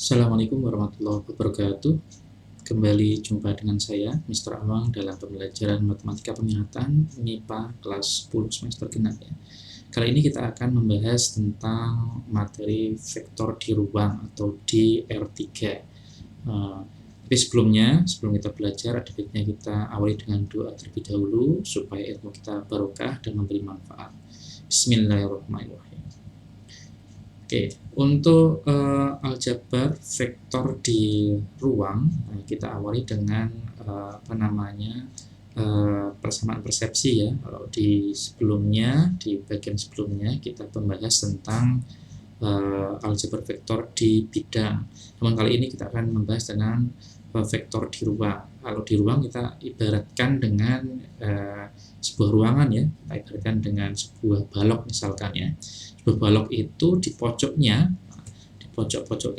Assalamualaikum warahmatullahi wabarakatuh. Kembali jumpa dengan saya, Mr. Awang, dalam pembelajaran Matematika Peminatan MIPA kelas 10 semester genap ya. Kali ini kita akan membahas tentang materi vektor di ruang atau di R3. Tapi sebelum kita belajar, ada baiknya kita awali dengan doa terlebih dahulu supaya ilmu kita barokah dan memberi manfaat. Bismillahirrahmanirrahim. Oke, untuk aljabar vektor di ruang, kita awali dengan persamaan persepsi ya. Kalau di bagian sebelumnya kita membahas tentang aljabar vektor di bidang. Namun kali ini kita akan membahas dengan vektor di ruang. Kalau di ruang kita ibaratkan dengan sebuah ruangan ya, kita ibaratkan dengan sebuah balok misalkan ya. Sebuah balok itu di pojoknya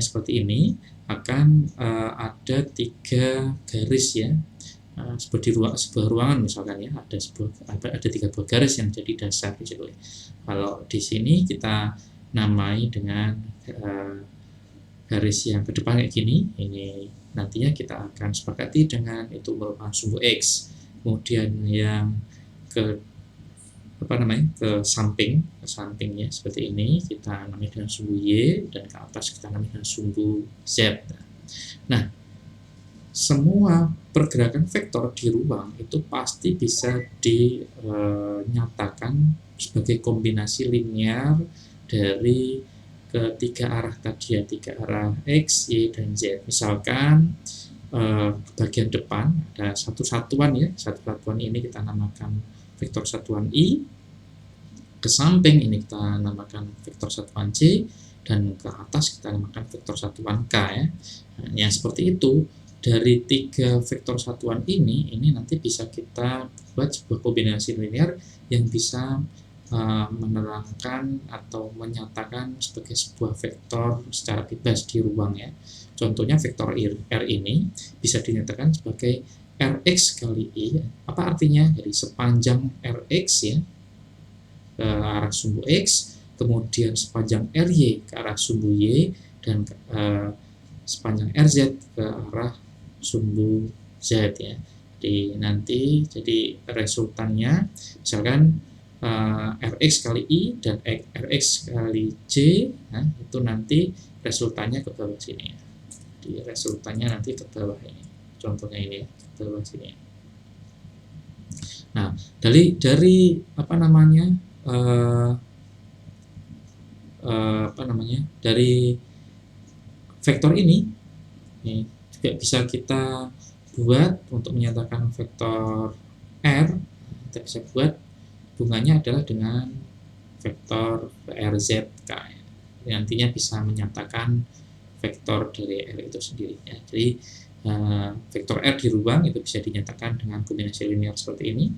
seperti ini akan ada 3 garis ya. Seperti sebuah ruangan misalkan ya, ada 3 buah garis yang jadi dasar di situ. Kalau di sini kita namai dengan garis yang ke depan kayak gini, ini nantinya kita akan sepakati dengan itu merupakan sumbu X. Kemudian yang ke sampingnya seperti ini kita namai dengan sumbu Y, dan ke atas kita namai dengan sumbu Z. Nah, semua pergerakan vektor di ruang itu pasti bisa dinyatakan sebagai kombinasi linear dari ketiga arah tadi ya, 3 arah X, Y, dan Z. Misalkan bagian depan ada satu satuan ya, satu satuan ini kita namakan vektor satuan I, ke samping ini kita namakan vektor satuan C, dan ke atas kita namakan vektor satuan K ya. Nah, yang seperti itu, dari 3 vektor satuan ini nanti bisa kita buat sebuah kombinasi linear yang bisa menerangkan atau menyatakan sebagai sebuah vektor secara bebas di ruang ya. Contohnya vektor R ini bisa dinyatakan sebagai Rx kali I. Apa artinya? Jadi sepanjang Rx ya ke arah sumbu X, kemudian sepanjang Ry ke arah sumbu Y, dan sepanjang Rz ke arah sumbu Z ya. Jadi resultannya misalkan Rx kali I dan Rx kali C, nah, itu nanti resultannya ke bawah sini ya. Jadi resultannya nanti ke bawah ini. Contohnya ini ya, ke bawah sini. Nah, dari dari vektor ini juga bisa kita buat untuk menyatakan vektor R. Kita bisa buat hubungannya adalah dengan vektor RZK. Nantinya bisa menyatakan vektor dari R itu sendiri ya. Jadi vektor R di ruang itu bisa dinyatakan dengan kombinasi linear seperti ini.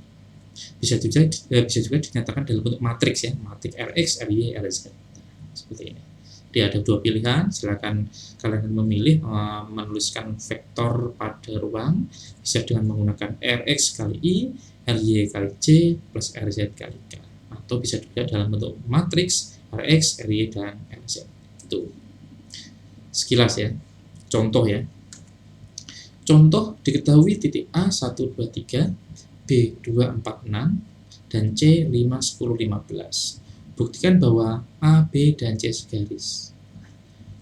Bisa juga dinyatakan dalam bentuk matriks ya, matriks Rx, Ry, Rz seperti ini. Jadi ada 2 pilihan, silakan kalian memilih menuliskan vektor pada ruang bisa dengan menggunakan Rx kali I, Ry kali C plus Rz kali K, atau bisa juga dalam bentuk matriks Rx, Ry, dan Rz. Itu sekilas ya, contoh ya. Contoh diketahui titik A 1, 2, 3, B 2, 4, 6, dan C 5, 10, 15. Buktikan bahwa A, B, dan C segaris.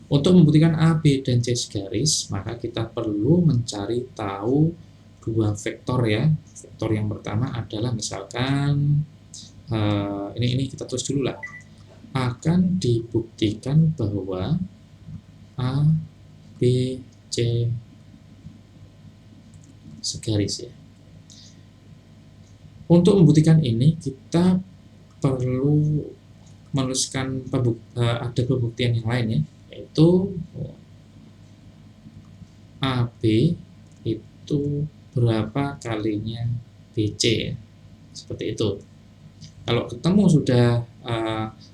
Untuk membuktikan A, B, dan C segaris, maka kita perlu mencari tahu 2 vektor ya. Vektor yang pertama adalah misalkan ini kita tulis dulu lah. Akan dibuktikan bahwa A, B, C segaris ya. Untuk membuktikan ini kita perlu menuliskan ada pembuktian yang lain ya, yaitu AB itu berapa kalinya BC ya. Seperti itu. Kalau ketemu sudah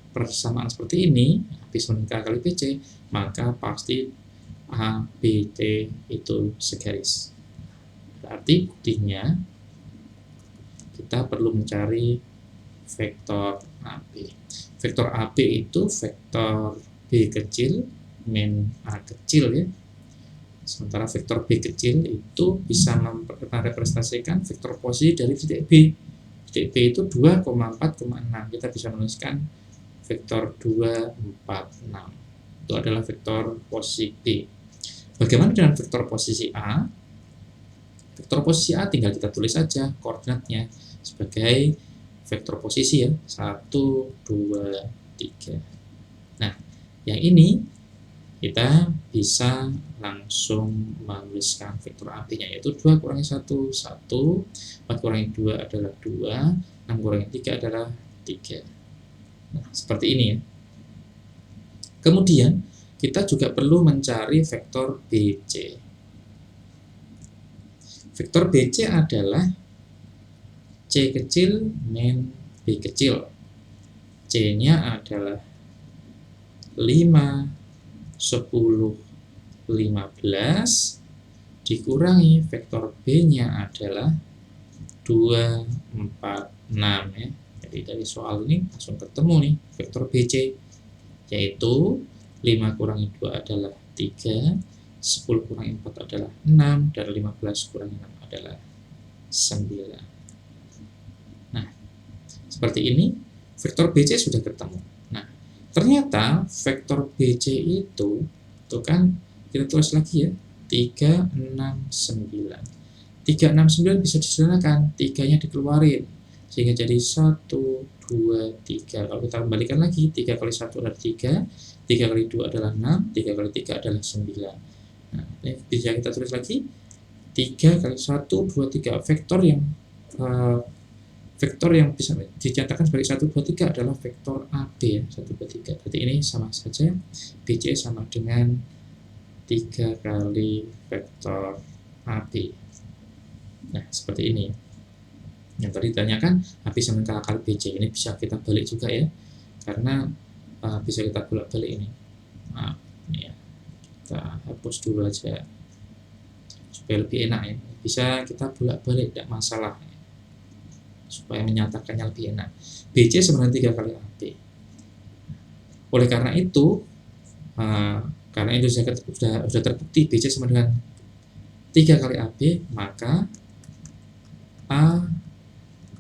persamaan seperti ini, B sama K kali BC, maka pasti ABT itu segaris. Berarti buktinya kita perlu mencari vektor AB. Vektor AB itu vektor B kecil min A kecil ya. Sementara vektor B kecil itu bisa merepresentasikan vektor posisi dari titik B. Titik B itu 2,4,6. Kita bisa menuliskan vektor 2, 4, 6. Itu adalah vektor posisi B. Bagaimana dengan vektor posisi A? Vektor posisi A tinggal kita tulis saja koordinatnya sebagai vektor posisi ya. 1, 2, 3. Nah, yang ini kita bisa langsung menuliskan vektor AB-nya, yaitu 2 kurangi 1, 1, 4 kurangi 2 adalah 2, 6 kurangi 3 adalah 3. Nah, seperti ini ya. Kemudian, kita juga perlu mencari vektor BC. Vektor BC adalah C kecil min B kecil. C-nya adalah 5, 10, 15 dikurangi vektor B-nya adalah 2, 4, 6 ya. Jadi dari soal ini langsung ketemu nih vektor BC, yaitu 5 kurangi 2 adalah 3, 10 kurangi 4 adalah 6, dan 15 kurangi 6 adalah 9. Nah, seperti ini vektor BC sudah ketemu. Nah, ternyata vektor BC itu kan kita tulis lagi ya, 3, 6, 9. 3, 6, 9 bisa disederhanakan, 3-nya dikeluarin sehingga jadi 1, 2, 3. Kalau kita kembalikan lagi, 3 kali 1 adalah 3, 3 kali 2 adalah 6, 3 kali 3 adalah 9. Nah, ini bisa kita tulis lagi, 3 kali 1, 2, 3. Vektor yang bisa dinyatakan sebagai 1, 2, 3 adalah vektor AB ya, 1, 2, 3. Berarti ini sama saja, BC sama dengan 3 kali vektor AB. Nah, seperti ini. Yang tadi ditanyakan AB sama dengan kali BC. Ini bisa kita balik juga ya, karena bisa kita bolak-balik ini. Nah, ini ya. Kita hapus dulu aja supaya lebih enak ya. Bisa kita bolak-balik, tidak masalah ya, supaya menyatakannya lebih enak. BC sama dengan 3 kali AB. Oleh karena itu, karena itu sudah terbukti BC sama dengan 3 kali AB, maka A,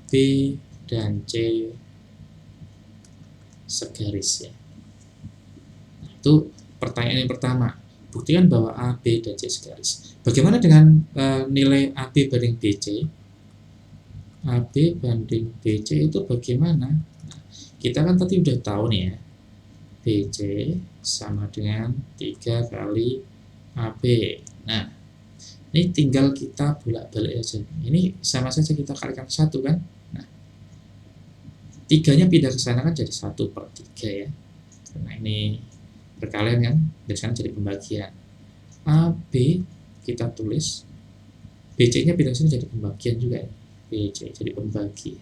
B, dan C segaris ya. Nah, itu pertanyaan yang pertama. Buktikan bahwa A, B, dan C segaris. Bagaimana dengan nilai AB banding BC? AB banding BC itu bagaimana? Nah, kita kan tadi udah tahu nih ya, BC sama dengan 3 kali AB. Nah, ini tinggal kita bolak-balik aja. Ini sama saja kita kalikan 1 kan? Nah, 3-nya pindah ke sana kan jadi 1/3 ya. Karena ini berkalian kan, dari sana jadi pembagian. AB kita tulis, BC-nya pindah ke sini jadi pembagian juga ya. BC jadi pembagi,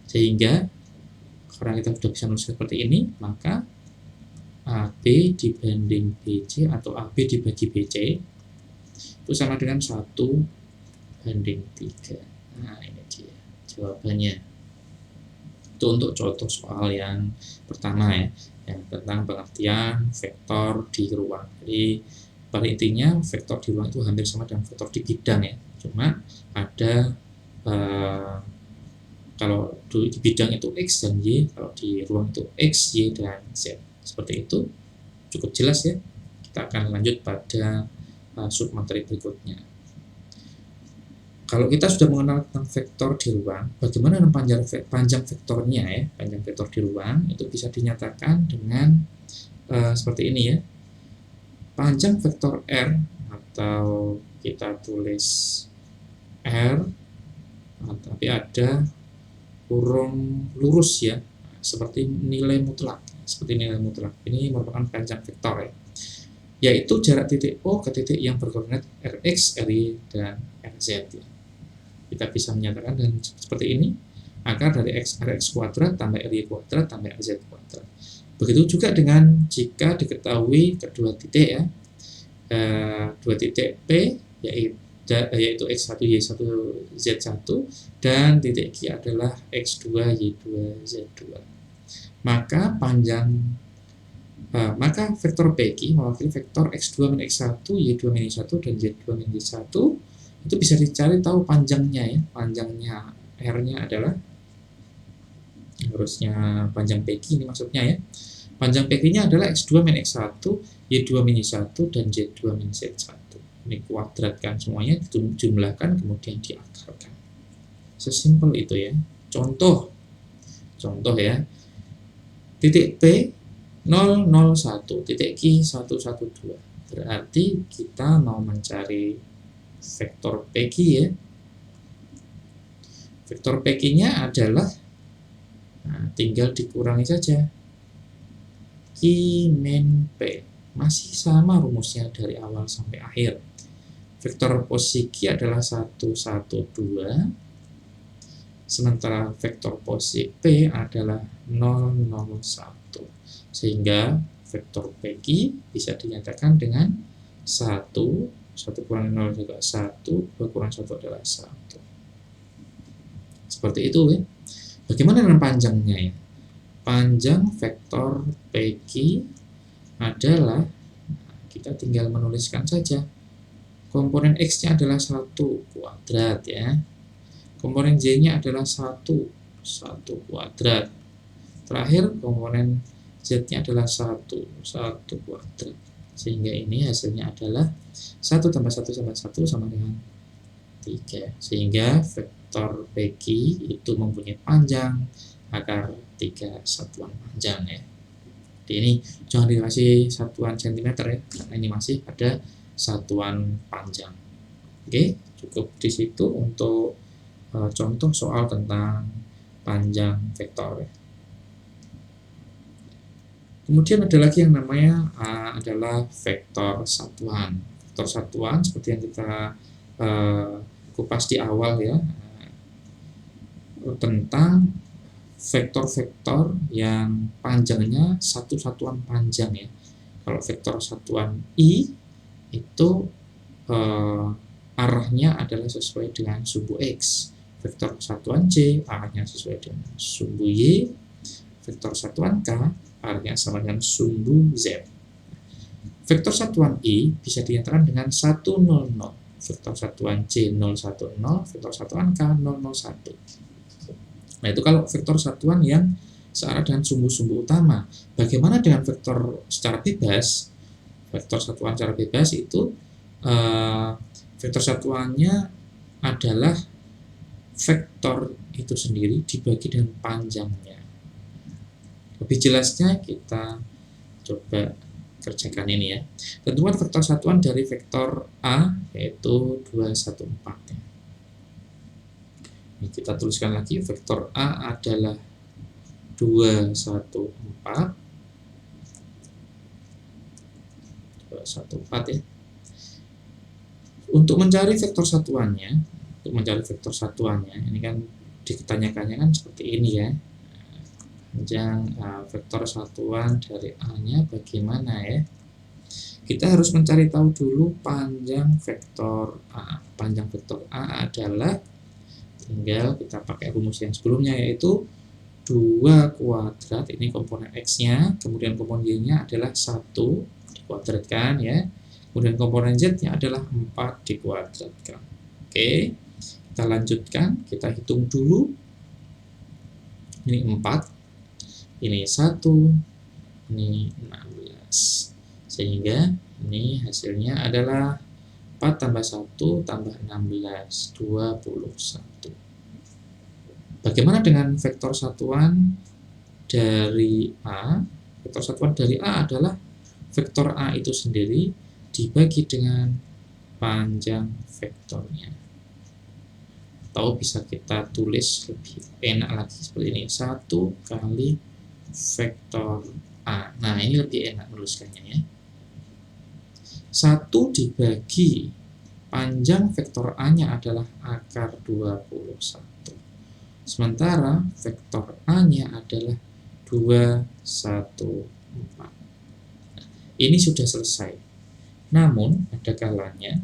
sehingga karena kita sudah bisa menulis seperti ini, maka AB dibanding BC atau AB dibagi BC itu sama dengan 1 banding 3. Nah, ini dia jawabannya. Itu untuk contoh soal yang pertama ya, yang tentang pengertian vektor di ruang. Jadi pada intinya vektor di ruang itu hampir sama dengan vektor di bidang ya, cuma ada kalau di bidang itu X dan Y, kalau di ruang itu X, Y, dan Z. Seperti itu, cukup jelas ya. Kita akan lanjut pada submateri berikutnya. Kalau kita sudah mengenal tentang vektor di ruang, bagaimana dengan panjang vektornya ya? Panjang vektor di ruang itu bisa dinyatakan dengan seperti ini ya. Panjang vektor R, atau kita tulis R, tapi ada kurung lurus ya, seperti nilai mutlak. Ini merupakan panjang vektor ya, yaitu jarak titik O ke titik yang berkoordinat Rx, Ry, dan Rz ya. Kita bisa menyatakan dengan seperti ini, akar dari Rx kuadrat tambah Ry kuadrat tambah Rz kuadrat. Begitu juga dengan jika diketahui kedua titik ya, dua titik P yaitu X1, Y1, Z1, dan titik Q adalah X2, Y2, Z2. Maka panjang Maka vektor PQ mewakili vektor X2 min X1, Y2 min Y1, dan Z2 min Y1. Itu bisa dicari tahu panjangnya ya. Panjangnya R-nya adalah, harusnya panjang PQ ini maksudnya ya. Panjang PQ-nya adalah X2 min X1, Y2 min Y1, dan Z2 min Z1. Ini kuadratkan semuanya, dijumlahkan, kemudian diakarkan. Sesimpel itu ya. Contoh ya. Titik P 001, titik Q 112. Berarti kita mau mencari vektor PQ ya. Vektor PQ-nya adalah, tinggal dikurangi saja. Q min P. Masih sama rumusnya dari awal sampai akhir. Vektor posisi Q adalah 112, sementara vektor posisi P adalah 001. Sehingga vektor PQ bisa dinyatakan dengan 1 kurang 0 juga 1, 2 kurang 1 adalah 1. Seperti itu ya. Bagaimana dengan panjangnya ya? Panjang vektor PQ adalah, kita tinggal menuliskan saja. Komponen X-nya adalah 1 kuadrat ya. Komponen Y-nya adalah 1 kuadrat. Terakhir komponen Z-nya adalah 1 kuadrat. Sehingga ini hasilnya adalah 1 tambah 1 tambah 1 sama dengan 3. Sehingga vektor PQ itu mempunyai panjang akar 3 satuan panjang ya. Jadi ini jangan dikasih satuan cm ya, karena ini masih pada satuan panjang. Oke, cukup di situ untuk contoh soal tentang panjang vektor ya. Kemudian ada lagi yang namanya adalah vektor satuan. Vektor satuan seperti yang kita kupas di awal ya, tentang vektor-vektor yang panjangnya satu satuan panjang ya. Kalau vektor satuan I itu arahnya adalah sesuai dengan sumbu X. Vektor satuan J arahnya sesuai dengan sumbu Y. Vektor satuan K arahnya sama dengan sumbu Z. Vektor satuan I bisa dinyatakan dengan 100. Vektor satuan J 010, vektor satuan K 001. Nah, itu kalau vektor satuan yang searah dengan sumbu-sumbu utama. Bagaimana dengan vektor secara bebas? Vektor satuan secara bebas itu vektor satuannya adalah vektor itu sendiri dibagi dengan panjangnya. Lebih jelasnya kita coba kerjakan ini ya. Tentukan vektor satuan dari vektor A yaitu 214. Ini kita tuliskan lagi, vektor A adalah 214 ya. Untuk mencari vektor satuannya, ini kan ditanyakannya kan seperti ini ya. Panjang vektor satuan dari A-nya bagaimana ya? Kita harus mencari tahu dulu panjang vektor A. Panjang vektor A adalah, tinggal kita pakai rumus yang sebelumnya, yaitu 2 kuadrat, ini komponen X-nya, kemudian komponen Y-nya adalah 1 dikuadratkan ya, kemudian komponen Z-nya adalah 4 dikuadratkan. Oke, kita lanjutkan, kita hitung dulu. Ini 4, ini 1, ini 16, sehingga ini hasilnya adalah 4 tambah 1 tambah 16, 21. Bagaimana dengan vektor satuan dari A? Vektor satuan dari A adalah vektor A itu sendiri dibagi dengan panjang vektornya. Atau bisa kita tulis lebih enak lagi seperti ini, 1 kali vektor A. Nah, ini lebih enak menuliskannya ya. 1 dibagi panjang vektor A-nya adalah akar 21. Sementara vektor A-nya adalah 214. Ini sudah selesai. Namun ada kalanya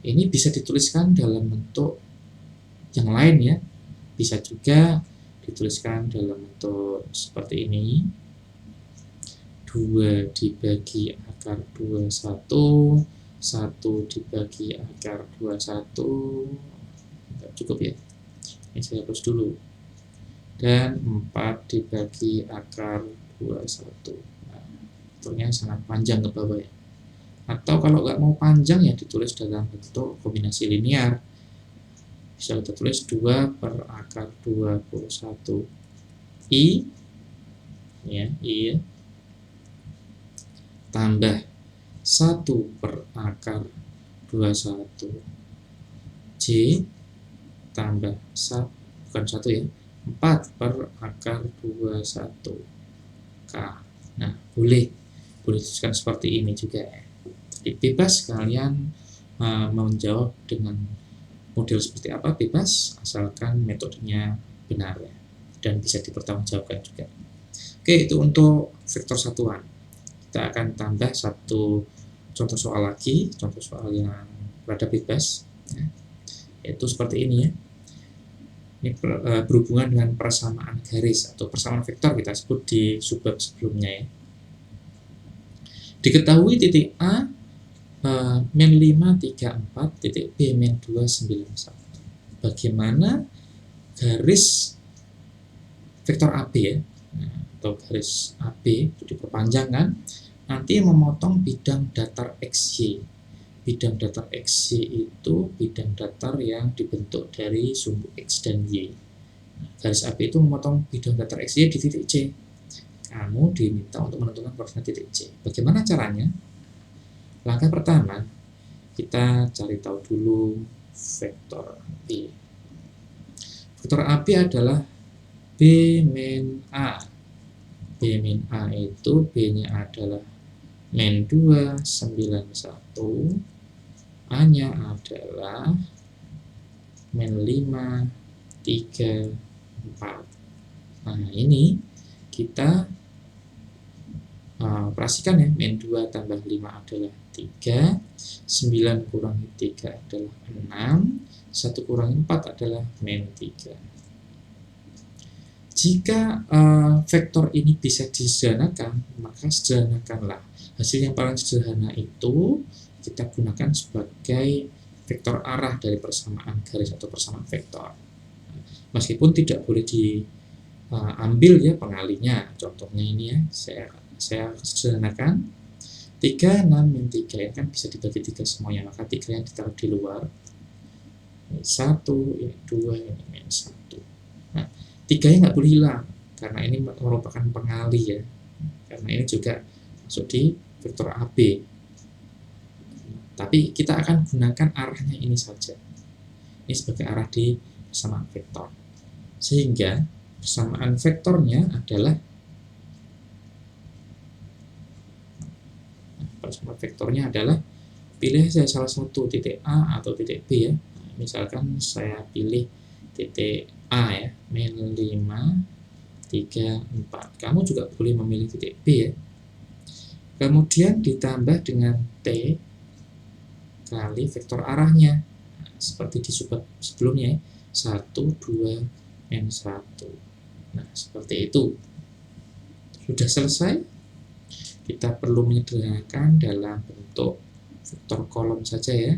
ini bisa dituliskan dalam bentuk yang lain ya. Bisa juga dituliskan dalam bentuk seperti ini. 2 dibagi akar 21, 1 dibagi akar 21, cukup ya, ini saya hapus dulu, dan 4 dibagi akar 21. Nah, vektornya sangat panjang ke bawah ya. Atau kalau nggak mau panjang ya ditulis dalam bentuk kombinasi linear. Bisa kita tulis 2 per akar 21 I ya, I ya, tambah 1 per akar 21 J tambah 1, bukan 1 ya, 4 per akar 21 K. Nah, boleh dituliskan seperti ini juga ya. Jadi bebas kalian menjawab dengan model seperti apa, bebas, asalkan metodenya benar ya, dan bisa dipertanggungjawabkan juga. Oke, itu untuk vektor satuan. Kita akan tambah satu contoh soal lagi, contoh soal yang rada bebas ya, yaitu seperti ini ya. Ini berhubungan dengan persamaan garis atau persamaan vektor, kita sebut di subbab sebelumnya ya. Diketahui titik A min 5, 3, 4, titik B min 2, 9, 1. Bagaimana garis vektor AB ya, atau garis AB itu diperpanjang kan, nanti memotong bidang datar XY. Bidang datar XY itu bidang datar yang dibentuk dari sumbu X dan Y. Garis AB itu memotong bidang datar XY di titik C. Kamu diminta untuk menentukan koordinat titik C. Bagaimana caranya? Langkah pertama, kita cari tahu dulu vektor AB. Vektor AB adalah B min A. B min A itu B-nya adalah min 2, 9, 1. A-nya adalah min 5, 3, 4. Nah, ini kita operasikan ya, min 2 tambah 5 adalah 3, 9 kurangi 3 adalah 6, 1 kurangi 4 adalah min 3. Jika vektor ini bisa disederhanakan, maka sederhanakanlah. Hasil yang paling sederhana itu kita gunakan sebagai vektor arah dari persamaan garis atau persamaan vektor. Meskipun tidak boleh diambil ya pengalinya, contohnya ini ya, saya sederhanakan 3, 6, min 3 ya, kan bisa dibagi 3 semuanya, maka 3 yang ditaruh di luar, ini 1, ini 2, ini min 1. Nah, 3 nya nggak boleh hilang, karena ini merupakan pengali ya, karena ini juga masuk di vektor AB. Tapi kita akan gunakan arahnya ini saja, ini sebagai arah di persamaan vektor, sehingga persamaan vektornya adalah pilih saya salah satu titik A atau titik B ya. Misalkan saya pilih titik A ya, min 5, 3, 4. Kamu juga boleh memilih titik B ya. Kemudian ditambah dengan T kali vektor arahnya. Nah, seperti di subbab sebelumnya ya. 1, 2, min 1. Nah, seperti itu. Sudah selesai. Kita perlu menyederhanakan dalam bentuk vektor kolom saja ya.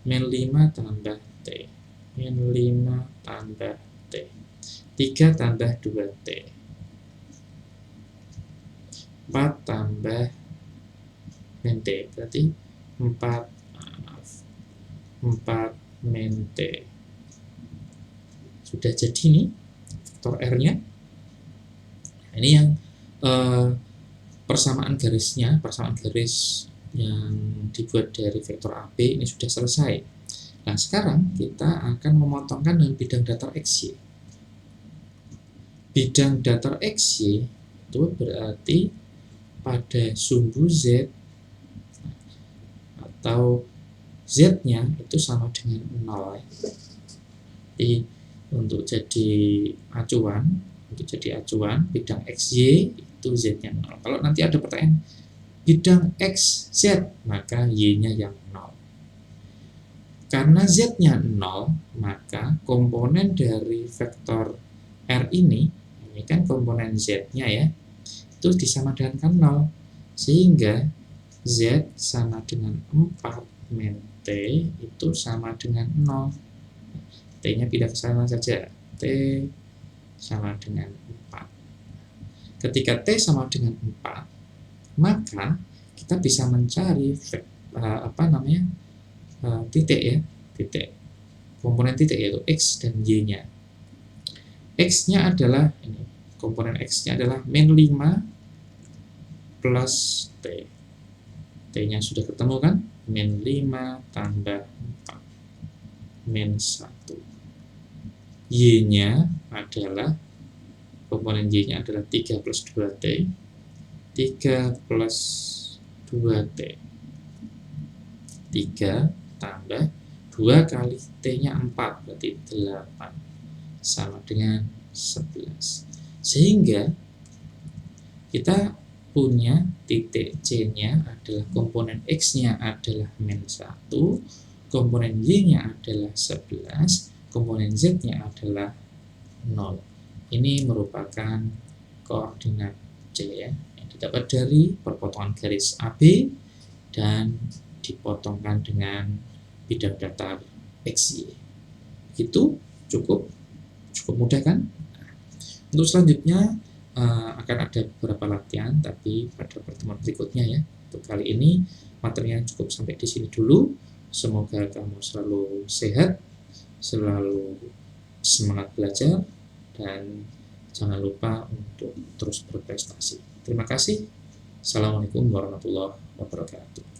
Min 5 tambah T. Min 5 tambah T. 3 tambah 2T. 4 tambah min T. Berarti 4 min T. Sudah jadi nih vektor R-nya. Nah, ini yang persamaan garisnya, persamaan garis yang dibuat dari vektor AB ini sudah selesai. Nah, sekarang kita akan memotongkan dengan bidang datar XY. Bidang datar XY itu berarti pada sumbu Z atau Z-nya itu sama dengan 0. Jadi untuk jadi acuan, bidang XY itu Z-nya 0. Kalau nanti ada pertanyaan bidang XZ, maka Y-nya yang 0. Karena Z-nya 0, maka komponen dari vektor R ini kan komponen Z-nya ya, itu disamakan 0. Sehingga Z sama dengan 4 min T itu sama dengan 0. T-nya pindah ke sana saja. T sama dengan 4. Ketika T sama dengan 4, maka kita bisa mencari titik ya, titik komponen titik yaitu X dan Y-nya. X-nya adalah ini, komponen X-nya adalah min 5 plus T. T-nya sudah ketemu kan? Min 5 tambah 4 min 1. Y-nya adalah komponen Y-nya adalah 3 plus 2T. 3 plus 2T. 3 tambah 2 kali T-nya 4, berarti 8. Sama dengan 11. Sehingga kita punya titik C-nya adalah komponen X-nya adalah min 1, komponen Y-nya adalah 11, komponen Z-nya adalah 0. Ini merupakan koordinat C ya, yang didapat dari perpotongan garis AB dan dipotongkan dengan bidang datar XY. Itu cukup mudah kan? Untuk selanjutnya akan ada beberapa latihan, tapi pada pertemuan berikutnya ya. Untuk kali ini materinya cukup sampai di sini dulu. Semoga kamu selalu sehat, selalu semangat belajar, dan jangan lupa untuk terus berprestasi. Terima kasih. Assalamualaikum warahmatullahi wabarakatuh.